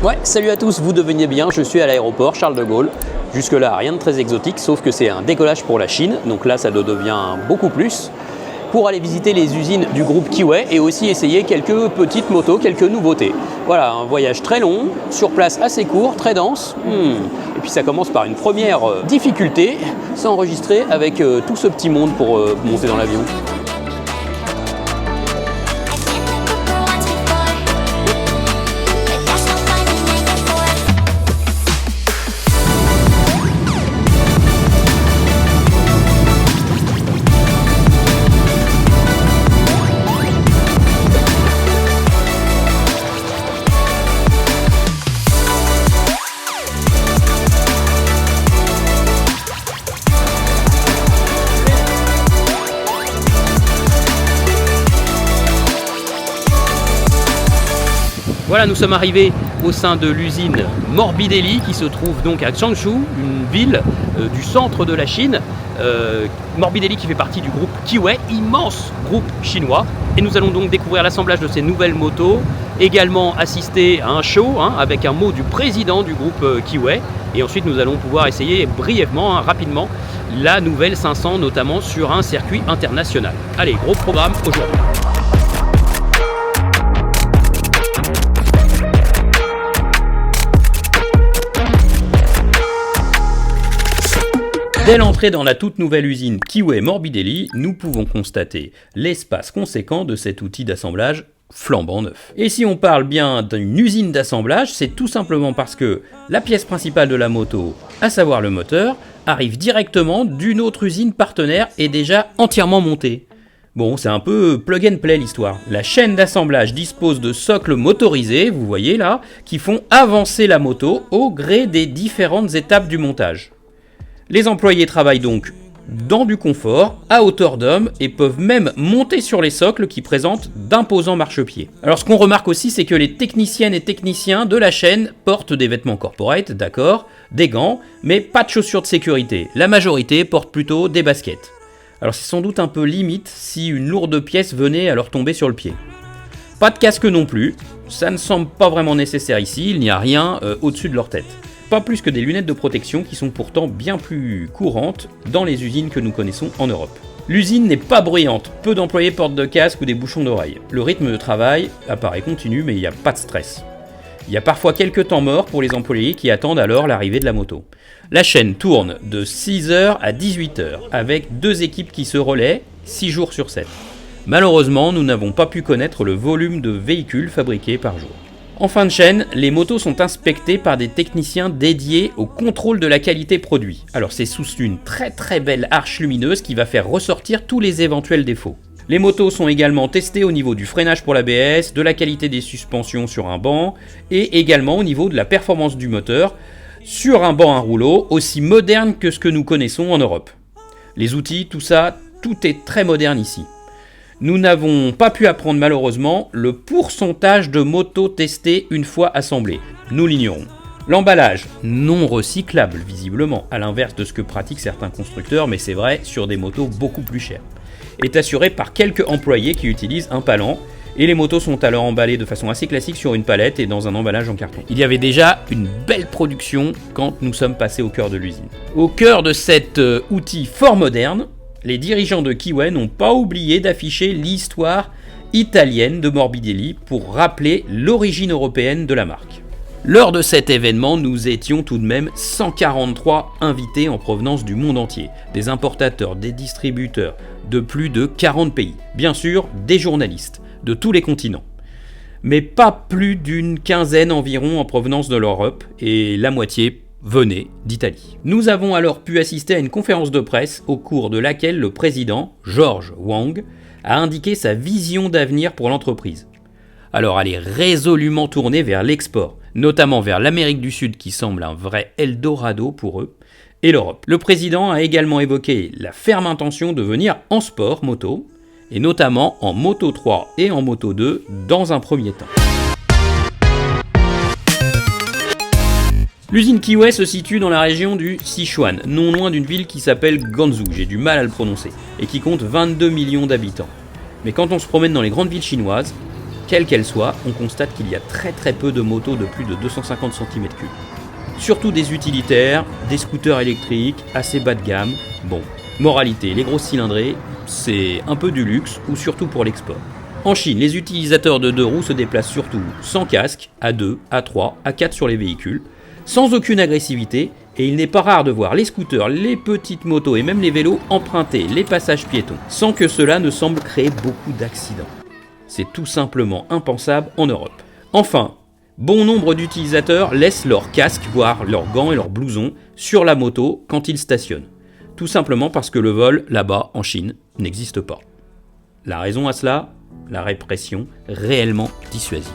Ouais, salut à tous, vous devenez bien, je suis à l'aéroport Charles de Gaulle. Jusque là, rien de très exotique, sauf que c'est un décollage pour la Chine, donc là ça devient beaucoup plus. Pour aller visiter les usines du groupe Kiway et aussi essayer quelques petites motos, quelques nouveautés. Voilà, un voyage très long, sur place assez court, très dense. Et puis ça commence par une première difficulté, s'enregistrer avec tout ce petit monde pour monter dans l'avion. Voilà, nous sommes arrivés au sein de l'usine Morbidelli qui se trouve donc à Changshu, une ville du centre de la Chine. Morbidelli qui fait partie du groupe Kiway, immense groupe chinois. Et nous allons donc découvrir l'assemblage de ces nouvelles motos, également assister à un show avec un mot du président du groupe Kiway. Et ensuite nous allons pouvoir essayer brièvement, rapidement, la nouvelle 500, notamment sur un circuit international. Allez, gros programme aujourd'hui. Dès l'entrée dans la toute nouvelle usine Kiway Morbidelli, nous pouvons constater l'espace conséquent de cet outil d'assemblage flambant neuf. Et si on parle bien d'une usine d'assemblage, c'est tout simplement parce que la pièce principale de la moto, à savoir le moteur, arrive directement d'une autre usine partenaire et déjà entièrement montée. Bon, c'est un peu plug and play l'histoire. La chaîne d'assemblage dispose de socles motorisés, vous voyez là, qui font avancer la moto au gré des différentes étapes du montage. Les employés travaillent donc dans du confort, à hauteur d'homme, et peuvent même monter sur les socles qui présentent d'imposants marchepieds. Alors ce qu'on remarque aussi, c'est que les techniciennes et techniciens de la chaîne portent des vêtements corporate, d'accord, des gants, mais pas de chaussures de sécurité. La majorité porte plutôt des baskets. Alors c'est sans doute un peu limite si une lourde pièce venait à leur tomber sur le pied. Pas de casque non plus, ça ne semble pas vraiment nécessaire ici, il n'y a rien au-dessus de leur tête. Pas plus que des lunettes de protection qui sont pourtant bien plus courantes dans les usines que nous connaissons en Europe. L'usine n'est pas bruyante, peu d'employés portent de casque ou des bouchons d'oreille. Le rythme de travail apparaît continu mais il n'y a pas de stress. Il y a parfois quelques temps morts pour les employés qui attendent alors l'arrivée de la moto. La chaîne tourne de 6h à 18h avec 2 équipes qui se relaient 6 jours sur 7. Malheureusement, nous n'avons pas pu connaître le volume de véhicules fabriqués par jour. En fin de chaîne, les motos sont inspectées par des techniciens dédiés au contrôle de la qualité produit. Alors c'est sous une très belle arche lumineuse qui va faire ressortir tous les éventuels défauts. Les motos sont également testées au niveau du freinage pour l'ABS, de la qualité des suspensions sur un banc et également au niveau de la performance du moteur sur un banc à rouleau aussi moderne que ce que nous connaissons en Europe. Les outils, tout ça, tout est très moderne ici. Nous n'avons pas pu apprendre malheureusement le pourcentage de motos testées une fois assemblées. Nous l'ignorons. L'emballage, non recyclable visiblement, à l'inverse de ce que pratiquent certains constructeurs, mais c'est vrai sur des motos beaucoup plus chères, est assuré par quelques employés qui utilisent un palan, et les motos sont alors emballées de façon assez classique sur une palette et dans un emballage en carton. Il y avait déjà une belle production quand nous sommes passés au cœur de l'usine. Au cœur de cet outil fort moderne, les dirigeants de Kiway n'ont pas oublié d'afficher l'histoire italienne de Morbidelli pour rappeler l'origine européenne de la marque. Lors de cet événement, nous étions tout de même 143 invités en provenance du monde entier, des importateurs, des distributeurs de plus de 40 pays, bien sûr des journalistes de tous les continents, mais pas plus d'une quinzaine environ en provenance de l'Europe et la moitié venait d'Italie. Nous avons alors pu assister à une conférence de presse au cours de laquelle le président, George Wang, a indiqué sa vision d'avenir pour l'entreprise. Alors elle est résolument tournée vers l'export, notamment vers l'Amérique du Sud qui semble un vrai Eldorado pour eux, et l'Europe. Le président a également évoqué la ferme intention de venir en sport moto, et notamment en Moto 3 et en Moto 2 dans un premier temps. L'usine Kiway se situe dans la région du Sichuan, non loin d'une ville qui s'appelle Guangzhou, j'ai du mal à le prononcer, et qui compte 22 millions d'habitants. Mais quand on se promène dans les grandes villes chinoises, quelle qu'elle soit, on constate qu'il y a très peu de motos de plus de 250 cm3. Surtout des utilitaires, des scooters électriques, assez bas de gamme. Bon, moralité, les grosses cylindrées, c'est un peu du luxe, ou surtout pour l'export. En Chine, les utilisateurs de 2 roues se déplacent surtout sans casque, à 2, à 3, à 4 sur les véhicules, sans aucune agressivité, et il n'est pas rare de voir les scooters, les petites motos et même les vélos emprunter les passages piétons, sans que cela ne semble créer beaucoup d'accidents. C'est tout simplement impensable en Europe. Enfin, bon nombre d'utilisateurs laissent leur casque, voire leurs gants et leurs blousons sur la moto quand ils stationnent. Tout simplement parce que le vol, là-bas, en Chine, n'existe pas. La raison à cela, la répression réellement dissuasive.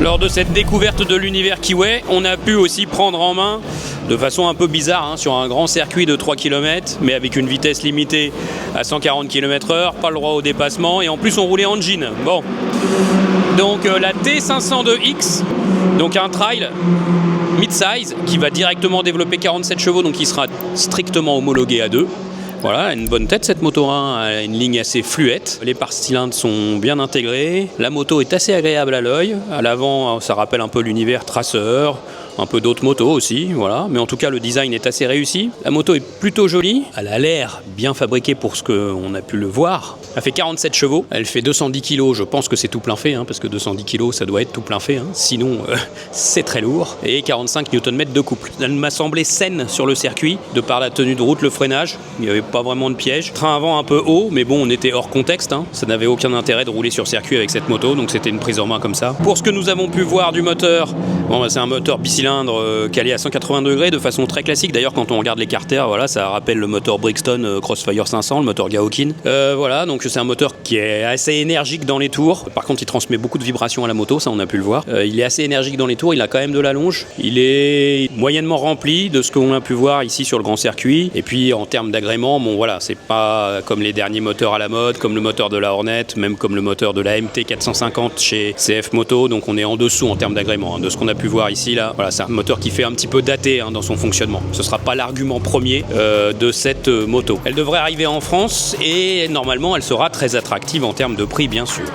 Lors de cette découverte de l'univers Kiway, on a pu aussi prendre en main, de façon un peu bizarre, sur un grand circuit de 3 km, mais avec une vitesse limitée à 140 km/h, pas le droit au dépassement, et en plus on roulait en jean. Bon, donc la T502X, donc un trail mid-size qui va directement développer 47 chevaux, donc qui sera strictement homologué à 2. Voilà, une bonne tête cette moto, elle a une ligne assez fluette. Les pare-cylindres sont bien intégrés. La moto est assez agréable à l'œil. À l'avant, ça rappelle un peu l'univers Tracer, un peu d'autres motos aussi, voilà. Mais en tout cas, le design est assez réussi. La moto est plutôt jolie. Elle a l'air bien fabriquée pour ce qu'on a pu le voir. Elle fait 47 chevaux. Elle fait 210 kg. Je pense que c'est tout plein fait, parce que 210 kg, ça doit être tout plein fait. Sinon, c'est très lourd. Et 45 Nm de couple. Elle m'a semblé saine sur le circuit, de par la tenue de route, le freinage. Il n'y avait pas vraiment de piège. Train avant un peu haut, mais bon, on était hors contexte. Ça n'avait aucun intérêt de rouler sur circuit avec cette moto, donc c'était une prise en main comme ça. Pour ce que nous avons pu voir du moteur, c'est un moteur bicylindre calé à 180 degrés de façon très classique. D'ailleurs, quand on regarde l'écarteur, ça rappelle le moteur Brixton Crossfire 500, le moteur Gaokin. Voilà, donc c'est un moteur qui est assez énergique dans les tours. Par contre, il transmet beaucoup de vibrations à la moto, ça on a pu le voir. Il est assez énergique dans les tours, il a quand même de la longe. Il est moyennement rempli de ce qu'on a pu voir ici sur le grand circuit. Et puis en termes d'agrément, c'est pas comme les derniers moteurs à la mode, comme le moteur de la Hornet, même comme le moteur de la MT 450 chez CF Moto. Donc on est en dessous en termes d'agrément de ce qu'on a pu voir ici là. Voilà, c'est un moteur qui fait un petit peu daté dans son fonctionnement. Ce sera pas l'argument premier de cette moto. Elle devrait arriver en France et normalement elle sera très attractive en termes de prix bien sûr.